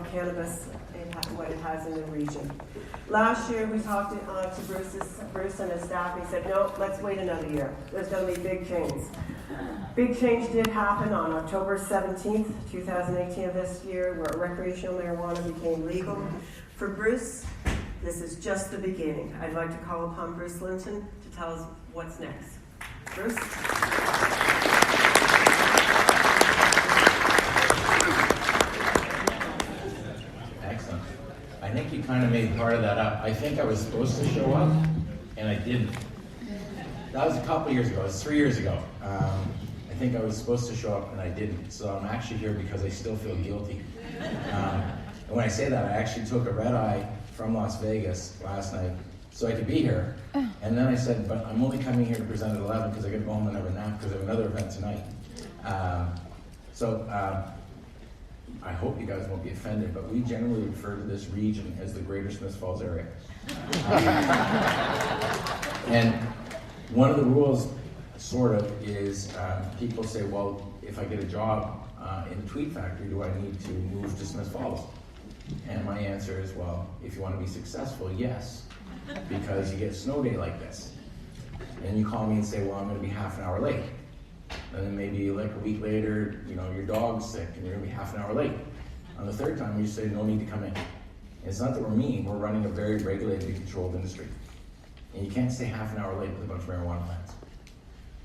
of cannabis and what it has in the region. Last year we talked to Bruce and his staff. He said, no, let's wait another year. There's going to be big change. Big change did happen on October 17th, 2018 of this year, where recreational marijuana became legal. For Bruce, this is just the beginning. I'd like to call upon Bruce-Linton to tell us what's next. Bruce? Excellent. I think you kind of made part of that up. I think I was supposed to show up, and I didn't. That was a couple years ago. It was 3 years ago. I think I was supposed to show up, and I didn't. So I'm actually here because I still feel guilty. And when I say that, I actually took a red eye from Las Vegas last night so I could be here. And then I said, but I'm only coming here to present at 11 because I got to go home and have a nap because I have another event tonight. I hope you guys won't be offended, but we generally refer to this region as the Greater Smiths Falls area. And one of the rules, sort of, is people say, well, if I get a job in the tweed factory, do I need to move to Smiths Falls? And my answer is, well, if you want to be successful, yes, because you get a snow day like this. And you call me and say, well, I'm going to be half an hour late. And then maybe like a week later, your dog's sick and you're going to be half an hour late. On the third time, you say, no need to come in. And it's not that we're mean, we're running a very regulated and controlled industry. And you can't stay half an hour late with a bunch of marijuana plants.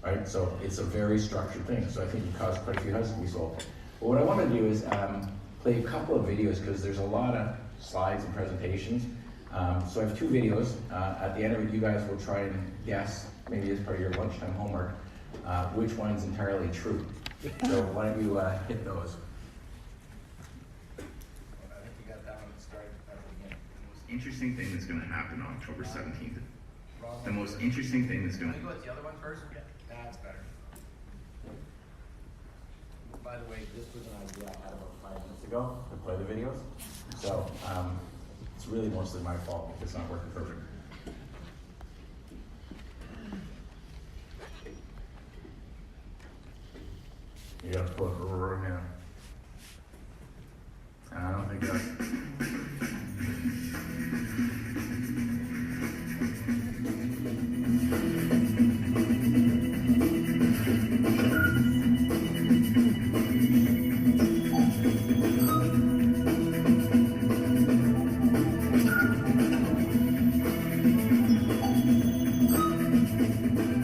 Right? So it's a very structured thing. So I think it caused quite a few houses to be sold. But what I want to do is play a couple of videos because there's a lot of slides and presentations. So I have two videos. At the end of it, you guys will try and guess, maybe as part of your lunchtime homework, which one's entirely true. So why don't you hit those? I think you got that one started at the beginning. The most interesting thing that's going to happen on October 17th. The most interesting thing that's going to... Can we go with the other one first? Yeah, that's better. By the way, this was an idea I had about 5 minutes ago to play the videos. So it's really mostly my fault if it's not working perfect. You gotta pull it right now. I don't think that's...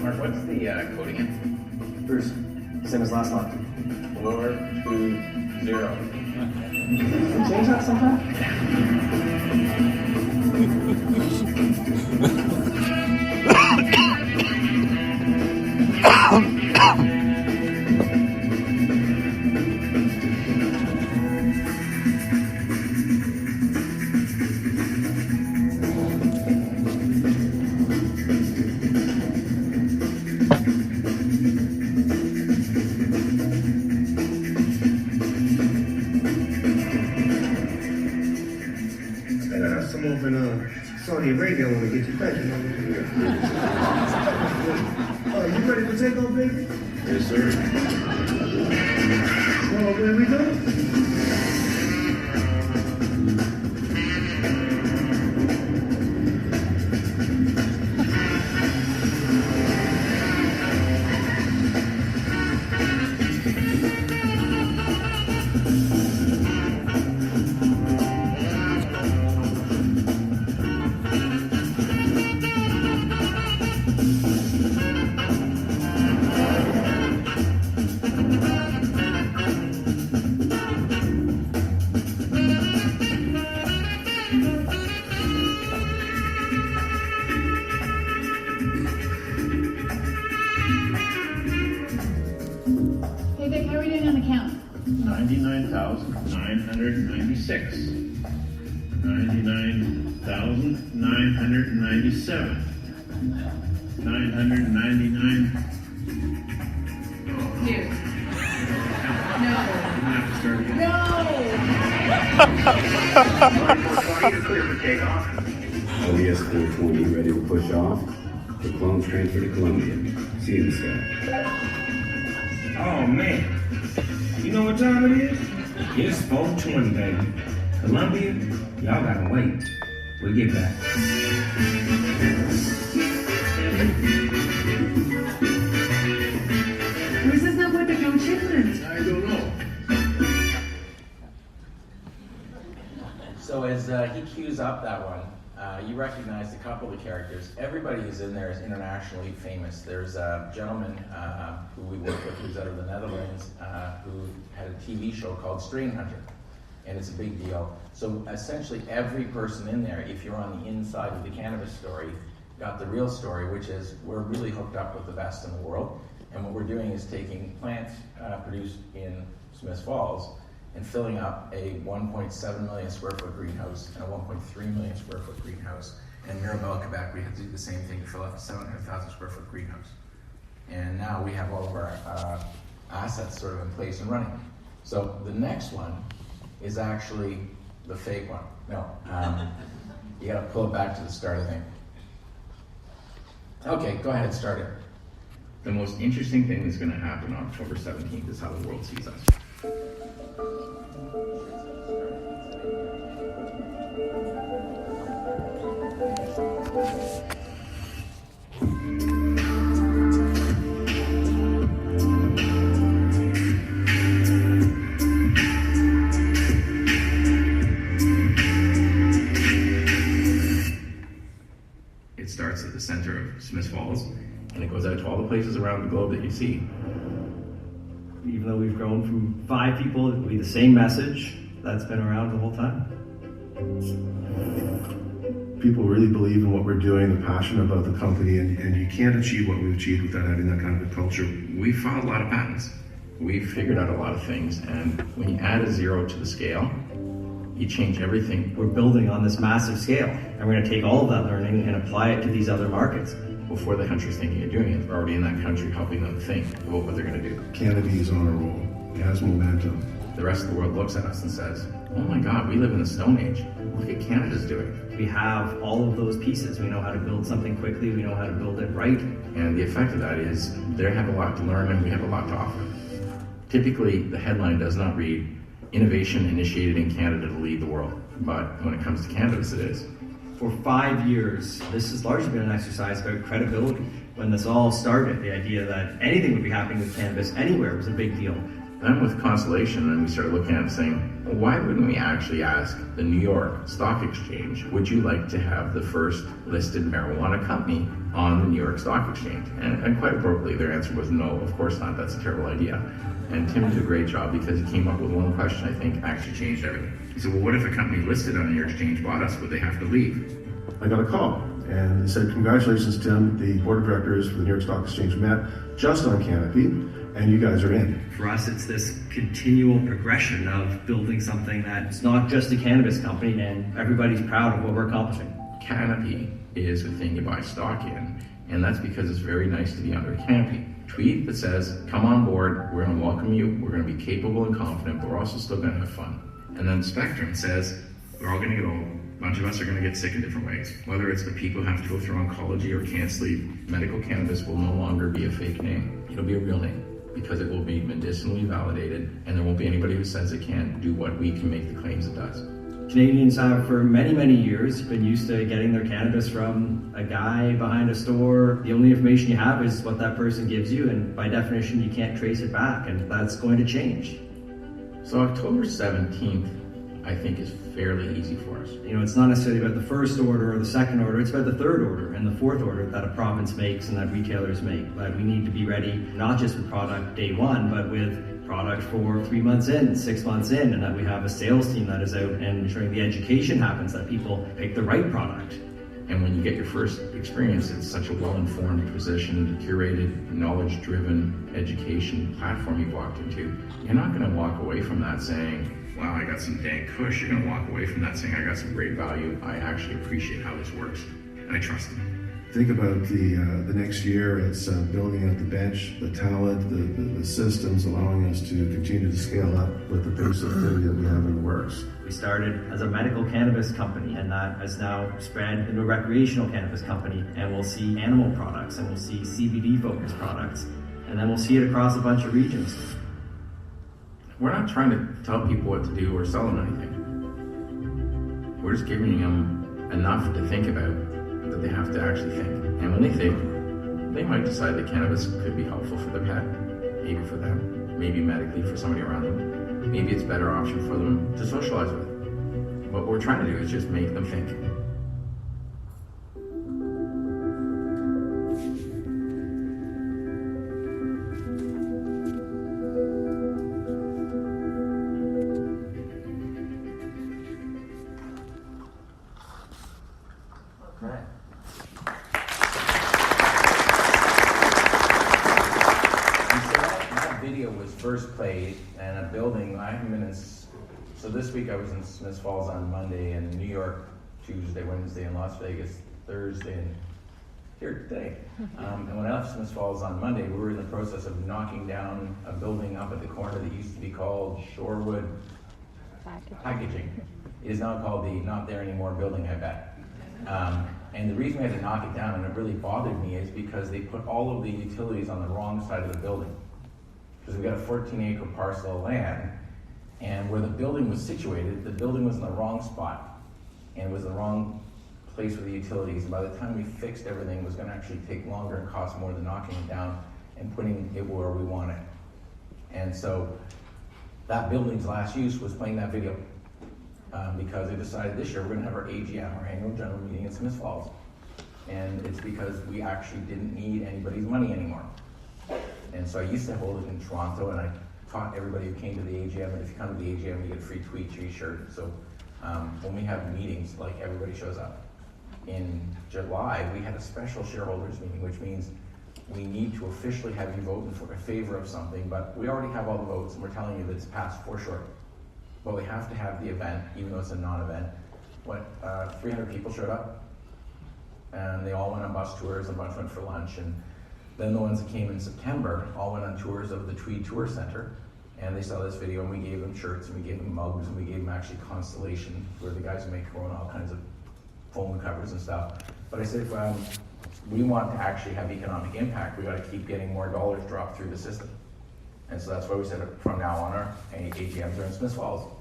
Mark, what's the code again? Bruce, same as last month. 420. Can we change that sometime? Saudi Arabia want to get you back. Oh, you ready to take off, baby? Yes, sir. Oh, where we go? Hey Vic, how are we doing on the count? 99,996. 99,997. 999. Dude. No. We're gonna have to start again. No! LES 420 ready to push off. The clones transfer to Columbia. See you in the sky. Oh, man. You know what time it is? It's 420, baby. Colombia, y'all gotta wait. We'll get back. Bruce is not with the young children. I don't know. So as he cues up that one, you recognize a couple of the characters. Everybody who's in there is internationally famous. There's a gentleman who we work with who's out of the Netherlands who had a TV show called Strain Hunter, and it's a big deal. So essentially every person in there, if you're on the inside of the cannabis story, got the real story, which is we're really hooked up with the best in the world. And what we're doing is taking plants produced in Smiths Falls and filling up a 1.7 million square foot greenhouse and a 1.3 million square foot greenhouse. And in Mirabel, Quebec, we had to do the same thing to fill up a 700,000 square foot greenhouse. And now we have all of our assets sort of in place and running. So the next one is actually the fake one. No, you gotta pull it back to the start, I think. Okay, go ahead, start it. The most interesting thing that's going to happen on October 17th is how the world sees us. It starts at the center of Smiths Falls, and it goes out to all the places around the globe that you see. Even though we've grown from 5 people, it'll be the same message that's been around the whole time. People really believe in what we're doing, they're passionate about the company, and you can't achieve what we've achieved without having that kind of a culture. We filed a lot of patents. We've figured out a lot of things, and when you add a 0 to the scale, you change everything. We're building on this massive scale, and we're going to take all of that learning and apply it to these other markets. Before the country's thinking of doing it, we're already in that country helping them think about what they're going to do. Canopy is on a roll. It has momentum. The rest of the world looks at us and says, oh my God, we live in the Stone Age. Look at Canada's doing. We have all of those pieces. We know how to build something quickly. We know how to build it right. And the effect of that is they have a lot to learn and we have a lot to offer. Typically, the headline does not read, innovation initiated in Canada to lead the world. But when it comes to cannabis, it is. For 5 years, this has largely been an exercise about credibility. When this all started, the idea that anything would be happening with cannabis anywhere was a big deal. Then with Constellation, then we started looking at it and saying, well, why wouldn't we actually ask the New York Stock Exchange, would you like to have the first listed marijuana company on the New York Stock Exchange? And quite appropriately, their answer was no, of course not, that's a terrible idea. And Tim did a great job because he came up with one question I think actually changed everything. He said, well, what if a company listed on your exchange bought us? Would they have to leave? I got a call, and they said, congratulations, Tim. The board of directors for the New York Stock Exchange met just on Canopy, and you guys are in. For us, it's this continual progression of building something that's not just a cannabis company, and everybody's proud of what we're accomplishing. Canopy is the thing you buy stock in, and that's because it's very nice to be under a canopy. Tweet that says, come on board, we're going to welcome you, we're going to be capable and confident, but we're also still going to have fun. And then Spectrum says, we're all going to get old. A bunch of us are going to get sick in different ways. Whether it's the people who have to go through oncology or can't sleep, medical cannabis will no longer be a fake name. It'll be a real name because it will be medicinally validated and there won't be anybody who says it can't do what we can make the claims it does. Canadians have for many, many years been used to getting their cannabis from a guy behind a store. The only information you have is what that person gives you, and by definition you can't trace it back, and that's going to change. So October 17th, I think, is fairly easy for us. You know, it's not necessarily about the first order or the second order, it's about the third order and the fourth order that a province makes and that retailers make. But we need to be ready, not just with product day one, but with product for 3 months in, 6 months in, and that we have a sales team that is out and ensuring the education happens, that people pick the right product. And when you get your first experience, it's such a well-informed, positioned, curated, knowledge-driven education platform you've walked into. You're not going to walk away from that saying, wow, I got some dank kush. You're going to walk away from that saying, I got some great value. I actually appreciate how this works, and I trust them. Think about the next year. It's building out the bench, the talent, the systems, allowing us to continue to scale up with the pace of activity that we have in the works. We started as a medical cannabis company, and that has now spread into a recreational cannabis company, and we'll see animal products, and we'll see CBD-focused products, and then we'll see it across a bunch of regions. We're not trying to tell people what to do or sell them anything. We're just giving them enough to think about that they have to actually think. And when they think, they might decide that cannabis could be helpful for their pet, maybe for them, maybe medically for somebody around them. Maybe it's a better option for them to socialize with. What we're trying to do is just make them think. Okay. That video was first played in a building. I haven't been in. So this week I was in Smiths Falls on Monday, and New York Tuesday, Wednesday, and Las Vegas Thursday, and here today. And when I left Smiths Falls on Monday, we were in the process of knocking down a building up at the corner that used to be called Shorewood Packaging. It is now called the Not There Anymore building, I bet. And the reason we had to knock it down, and it really bothered me, is because they put all of the utilities on the wrong side of the building. Because we've got a 14-acre parcel of land, and where the building was situated, the building was in the wrong spot, and it was the wrong place for the utilities. And by the time we fixed everything, it was going to actually take longer and cost more than knocking it down and putting it where we want it. And so that building's last use was playing that video. Because they decided this year we're going to have our AGM, our annual general meeting in Smiths Falls. And it's because we actually didn't need anybody's money anymore. And so I used to hold it in Toronto, and I taught everybody who came to the AGM, and if you come to the AGM, you get a free tweet, free shirt. So when we have meetings, like, everybody shows up. In July, we had a special shareholders meeting, which means we need to officially have you vote in favor of something, but we already have all the votes, and we're telling you that it's passed for sure. But we have to have the event, even though it's a non-event. 300 people showed up, and they all went on bus tours, a bunch went for lunch, and then the ones that came in September all went on tours of the Tweed Tour Center, and they saw this video, and we gave them shirts, and we gave them mugs, and we gave them actually Constellation, where the guys who make Corona, all kinds of phone covers and stuff. But I said, if we want to actually have economic impact, we got to keep getting more dollars dropped through the system. And so that's why we said from now on our AGMs are in Smiths Falls.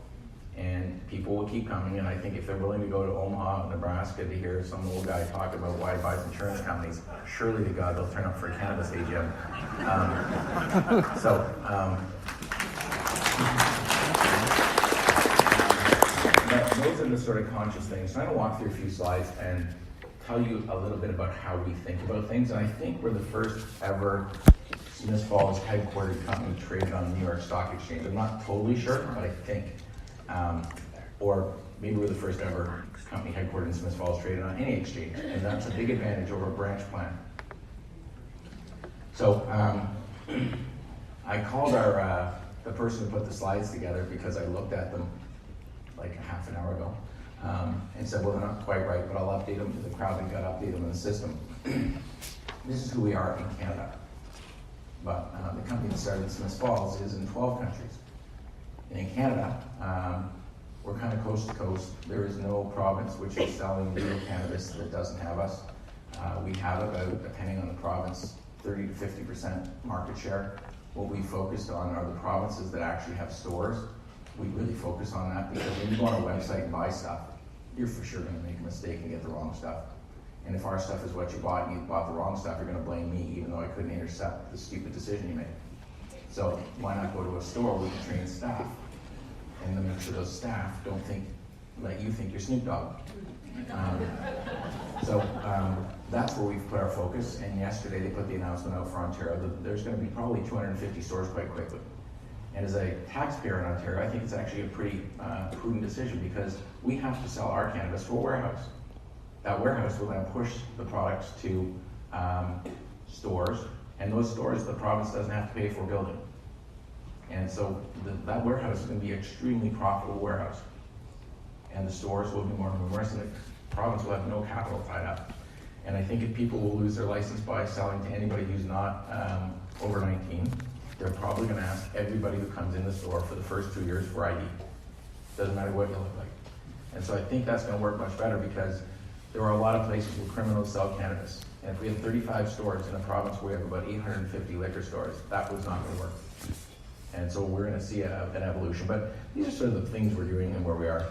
And people will keep coming, and I think if they're willing to go to Omaha, Nebraska to hear some old guy talk about why he buys insurance companies, surely to God they'll turn up for a cannabis AGM. Those are the sort of conscious things. So I'm going to walk through a few slides and tell you a little bit about how we think about things. And I think we're the first ever Smiths Falls headquartered company traded on the New York Stock Exchange. I'm not totally sure, but I think. Or maybe we're the first ever company headquartered in Smiths Falls traded on any exchange, and that's a big advantage over a branch plan. So I called the person who put the slides together because I looked at them like half an hour ago and said, well, they're not quite right, but I'll update them to the crowd and got to update them in the system. This is who we are in Canada. But the company that started in Smiths Falls is in 12 countries. And in Canada, we're kind of coast to coast. There is no province which is selling legal cannabis that doesn't have us. We have about, depending on the province, 30 to 50% market share. What we focused on are the provinces that actually have stores. We really focus on that because when you go on a website and buy stuff, you're for sure going to make a mistake and get the wrong stuff. And if our stuff is what you bought and you bought the wrong stuff, you're going to blame me, even though I couldn't intercept the stupid decision you made. So why not go to a store where you can train staff and then make sure those staff don't let you think you're Snoop Dogg. That's where we've put our focus. And yesterday they put the announcement out for Ontario that there's going to be probably 250 stores quite quickly. And as a taxpayer in Ontario, I think it's actually a pretty prudent decision because we have to sell our cannabis to a warehouse. That warehouse will then push the products to stores, and those stores the province doesn't have to pay for building. And so that warehouse is going to be an extremely profitable warehouse. And the stores will be more numerous, and the province will have no capital tied up. And I think if people will lose their license by selling to anybody who's not over 19, they're probably going to ask everybody who comes in the store for the first 2 years for ID. Doesn't matter what you look like. And so I think that's going to work much better because there are a lot of places where criminals sell cannabis. And if we have 35 stores in a province where we have about 850 liquor stores, that was not going to work. And so we're going to see an evolution. But these are sort of the things we're doing and where we are.